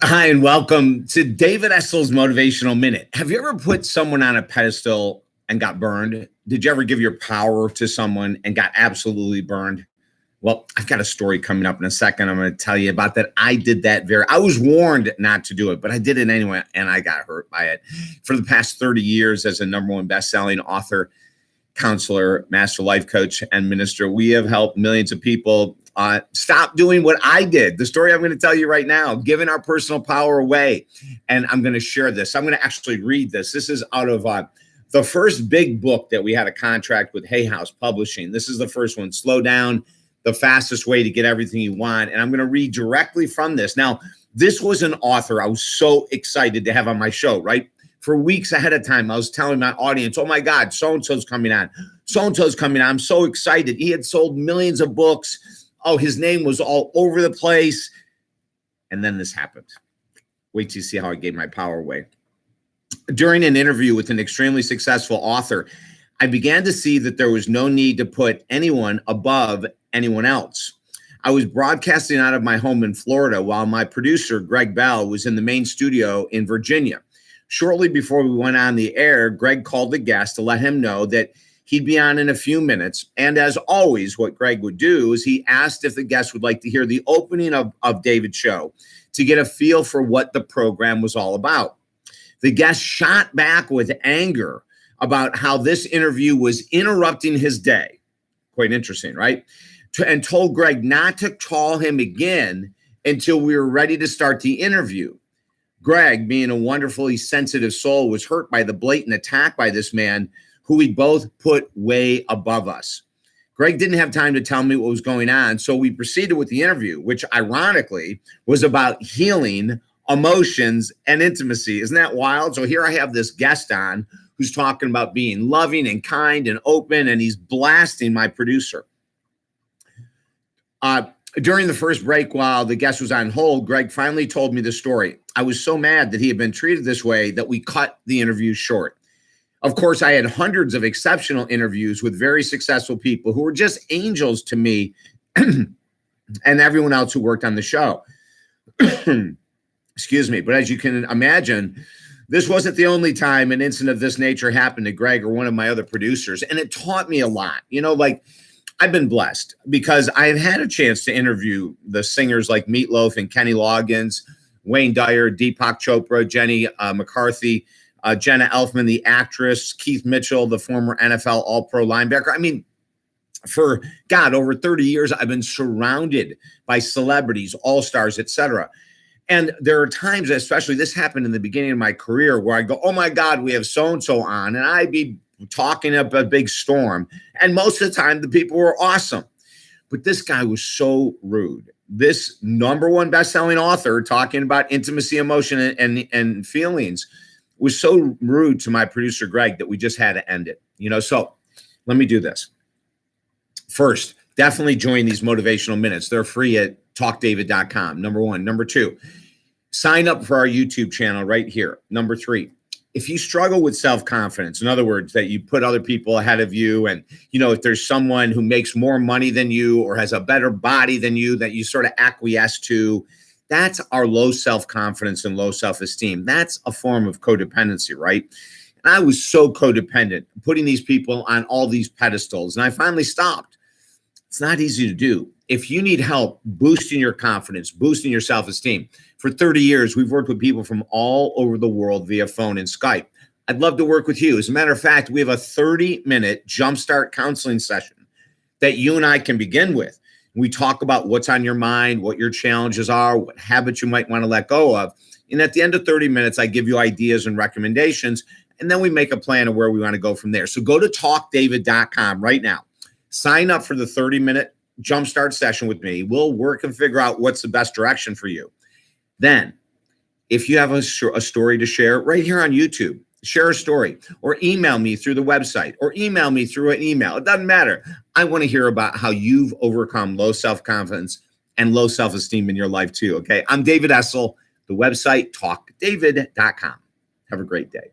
Hi, and welcome to David Essel's Motivational Minute. Have you ever put someone on a pedestal and got burned? Did you ever give your power to someone and got absolutely burned? Well, I've got a story coming up in a second. I'm going to tell you about that. I did that I was warned not to do it, but I did it anyway, and I got hurt by it. For the past 30 years as a #1 best-selling author, counselor, master life coach, and minister, we have helped millions of people stop doing what I did. The story I'm going to tell you right now, giving our personal power away. And I'm going to share this. I'm going to actually read this. This is out of the first big book that we had a contract with Hay House Publishing. This is the first one, Slow Down, the Fastest Way to Get Everything You Want. And I'm going to read directly from this. Now, this was an author I was so excited to have on my show, right? For weeks ahead of time, I was telling my audience, oh my God, so-and-so's coming on. So-and-so's coming on. I'm so excited. He had sold millions of books. Oh, his name was all over the place. And then this happened. Wait till you see how I gave my power away. During an interview with an extremely successful author, I began to see that there was no need to put anyone above anyone else. I was broadcasting out of my home in Florida while my producer, Greg Bell, was in the main studio in Virginia. Shortly before we went on the air, Greg called the guest to let him know that he'd be on in a few minutes. And as always, what Greg would do is he asked if the guest would like to hear the opening of David's show to get a feel for what the program was all about. The guest shot back with anger about how this interview was interrupting his day. Quite interesting, right? And told Greg not to call him again until we were ready to start the interview. Greg, being a wonderfully sensitive soul, was hurt by the blatant attack by this man who we both put way above us. Greg didn't have time to tell me what was going on, so we proceeded with the interview, which ironically was about healing, emotions, and intimacy. Isn't that wild? So here I have this guest on who's talking about being loving and kind and open, and he's blasting my producer. During the first break, while the guest was on hold, Greg finally told me the story. I was so mad that he had been treated this way that we cut the interview short. Of course, I had hundreds of exceptional interviews with very successful people who were just angels to me and everyone else who worked on the show. Excuse me. But as you can imagine, this wasn't the only time an incident of this nature happened to Greg or one of my other producers. And it taught me a lot. You know, like I've been blessed because I've had a chance to interview the singers like Meatloaf and Kenny Loggins, Wayne Dyer, Deepak Chopra, Jenny McCarthy, Jenna Elfman, the actress, Keith Mitchell, the former NFL All-Pro linebacker. I mean, for God, over 30 years, I've been surrounded by celebrities, all-stars, etc. And there are times, especially this happened in the beginning of my career, where I go, oh my God, we have so-and-so on, and I'd be talking up a big storm. And most of the time, the people were awesome. But this guy was so rude. This #1 best-selling author talking about intimacy, emotion, and feelings was so rude to my producer, Greg, that we just had to end it. You know, so let me do this. First, definitely join these motivational minutes. They're free at talkdavid.com, #1. #2, sign up for our YouTube channel right here. #3, if you struggle with self-confidence, in other words, that you put other people ahead of you, and, you know, if there's someone who makes more money than you or has a better body than you that you sort of acquiesce to, that's our low self-confidence and low self-esteem. That's a form of codependency, right? And I was so codependent, putting these people on all these pedestals, and I finally stopped. It's not easy to do. If you need help boosting your confidence, boosting your self-esteem, for 30 years, we've worked with people from all over the world via phone and Skype. I'd love to work with you. As a matter of fact, we have a 30-minute jumpstart counseling session that you and I can begin with. We talk about what's on your mind, what your challenges are, what habits you might want to let go of. And at the end of 30 minutes, I give you ideas and recommendations, and then we make a plan of where we want to go from there. So go to talkdavid.com right now. Sign up for the 30-minute jumpstart session with me. We'll work and figure out what's the best direction for you. Then, if you have a story to share right here on YouTube, share a story, or email me through the website, or email me through an email. It doesn't matter. I want to hear about how you've overcome low self-confidence and low self-esteem in your life too, okay? I'm David Essel, the website, talkdavid.com. Have a great day.